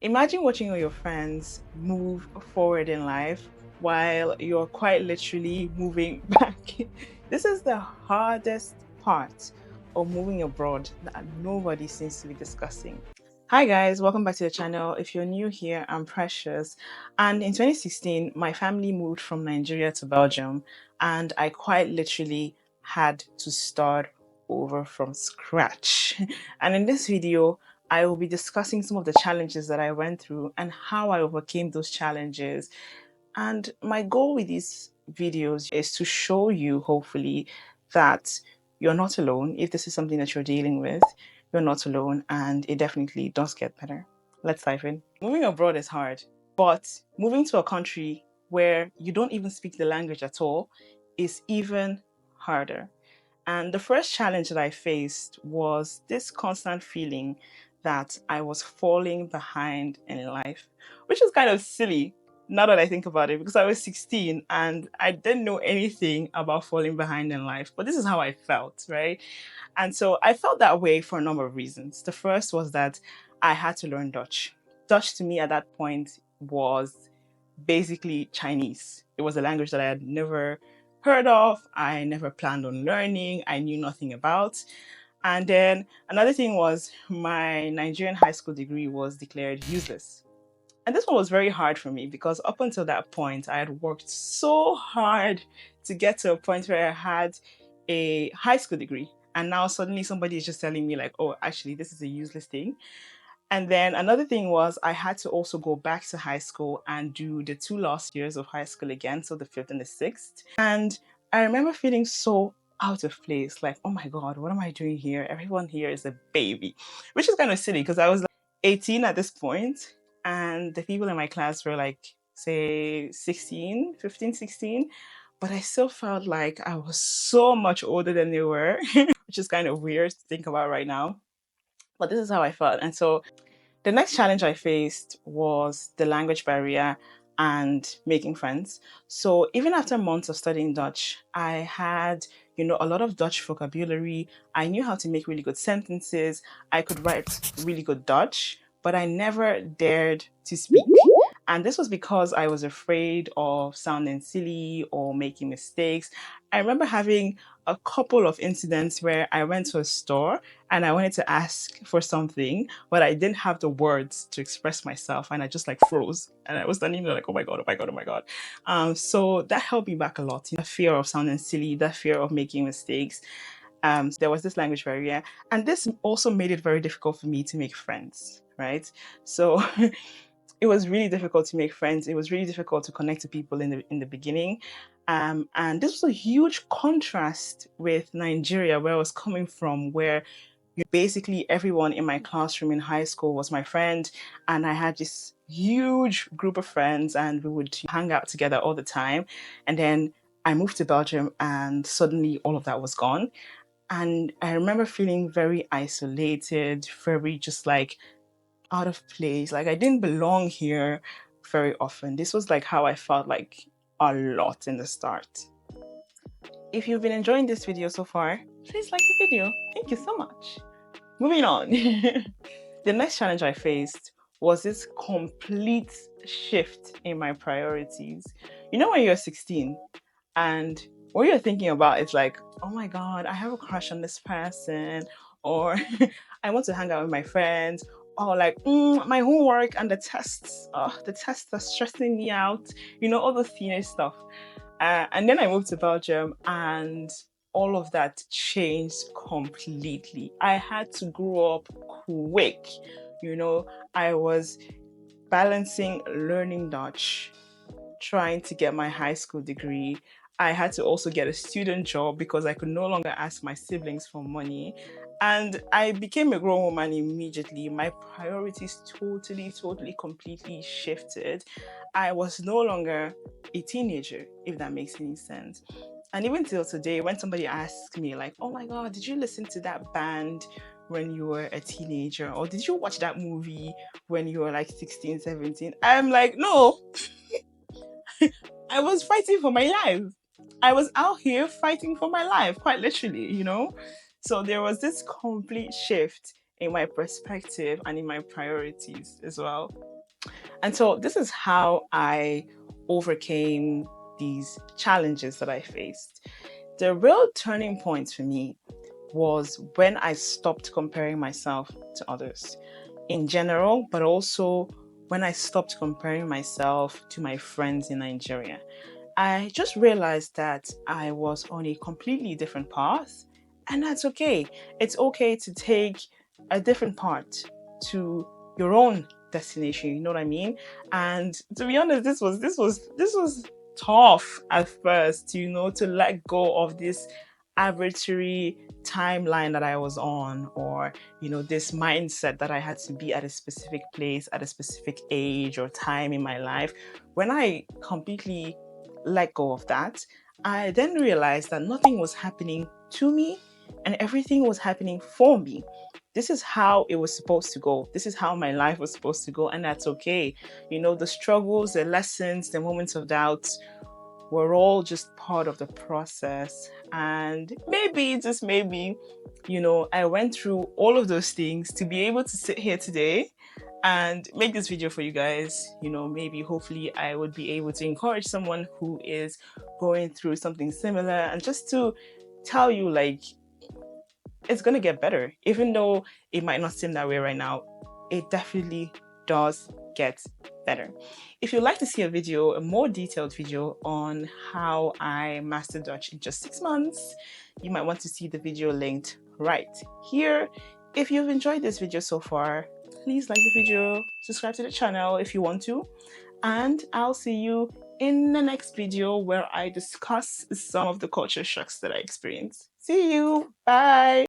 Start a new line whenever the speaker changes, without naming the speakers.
Imagine watching all your friends move forward in life while you're quite literally moving back. This is the hardest part of moving abroad that nobody seems to be discussing. Hi guys, welcome back to the channel. If you're new here, I'm Precious. And in 2016, my family moved from Nigeria to Belgium, and I quite literally had to start over from scratch. And in this video, I will be discussing some of the challenges that I went through and how I overcame those challenges. And my goal with these videos is to show you, hopefully, that you're not alone. If this is something that you're dealing with, you're not alone, and it definitely does get better. Let's dive in. Moving abroad is hard, but moving to a country where you don't even speak the language at all is even harder. And the first challenge that I faced was this constant feeling that I was falling behind in life, which is kind of silly now that I think about it, because I was 16 and I didn't know anything about falling behind in life. But this is how I felt, right? And so I felt that way for a number of reasons. The first was that I had to learn Dutch. Dutch to me at that point was basically Chinese. It was a language that I had never heard of, I never planned on learning, I knew nothing about. And then another thing was my Nigerian high school degree was declared useless. And this one was very hard for me because up until that point, I had worked so hard to get to a point where I had a high school degree. And now suddenly somebody is just telling me, like, oh, actually, this is a useless thing. And then another thing was I had to also go back to high school and do the two last years of high school again, so the fifth and the sixth. And I remember feeling so out of place, like, oh my God, what am I doing here? Everyone here is a baby, which is kind of silly because I was like 18 at this point, and the people in my class were like, say, 16, 15, 16. But I still felt like I was so much older than they were, which is kind of weird to think about right now. But this is how I felt. And so the next challenge I faced was the language barrier and making friends. So even after months of studying Dutch, I had, a lot of Dutch vocabulary. I knew how to make really good sentences. I could write really good Dutch, but I never dared to speak. And this was because I was afraid of sounding silly or making mistakes. I remember having a couple of incidents where I went to a store and I wanted to ask for something, but I didn't have the words to express myself, and I just like froze. And I was standing there like, oh my God, oh my God, oh my God. So that held me back a lot. That fear of sounding silly, that fear of making mistakes. There was this language barrier, and this also made it very difficult for me to make friends, right? So it was really difficult to make friends. It was really difficult to connect to people in the beginning. And this was a huge contrast with Nigeria, where I was coming from, where basically everyone in my classroom in high school was my friend, and I had this huge group of friends, and we would hang out together all the time. And then I moved to Belgium, and suddenly all of that was gone. And I remember feeling very isolated, very just like out of place. Like I didn't belong here very often. This was like how I felt like a lot in the start. If you've been enjoying this video so far, please like the video. Thank you so much. Moving on. The next challenge I faced was this complete shift in my priorities. You know, when you're 16 and what you're thinking about is like, oh my God, I have a crush on this person, or I want to hang out with my friends, or like, my homework and the tests, the tests are stressing me out, all the teenage stuff. And then I moved to Belgium, and all of that changed completely. I had to grow up quick. I was balancing learning Dutch, trying to get my high school degree. I had to also get a student job because I could no longer ask my siblings for money. And I became a grown woman immediately. My priorities totally, completely shifted. I was no longer a teenager, if that makes any sense. And even till today, when somebody asks me, like, oh my God, did you listen to that band when you were a teenager? Or did you watch that movie when you were like 16, 17? I'm like, no, I was fighting for my life. I was out here fighting for my life, quite literally. So there was this complete shift in my perspective and in my priorities as well. And so this is how I overcame these challenges that I faced. The real turning point for me was when I stopped comparing myself to others in general, but also when I stopped comparing myself to my friends in Nigeria. I just realized that I was on a completely different path, and that's okay. It's okay to take a different path to your own destination, you know what I mean? And to be honest, this was tough at first, to let go of this arbitrary timeline that I was on, or this mindset that I had to be at a specific place at a specific age or time in my life. When I completely let go of that, I then realized that nothing was happening to me and everything was happening for me. This is how it was supposed to go. This is how my life was supposed to go, and that's okay. The struggles, the lessons, the moments of doubt were all just part of the process. And maybe, just maybe, I went through all of those things to be able to sit here today and make this video for you guys. Maybe hopefully I would be able to encourage someone who is going through something similar, and just to tell you, like, it's going to get better. Even though it might not seem that way right now, it definitely does get better. If you'd like to see a more detailed video on how I mastered Dutch in just 6 months, you might want to see the video linked right here. If you've enjoyed this video so far, please like the video, subscribe to the channel if you want to, and I'll see you in the next video where I discuss some of the culture shocks that I experienced. See you. Bye.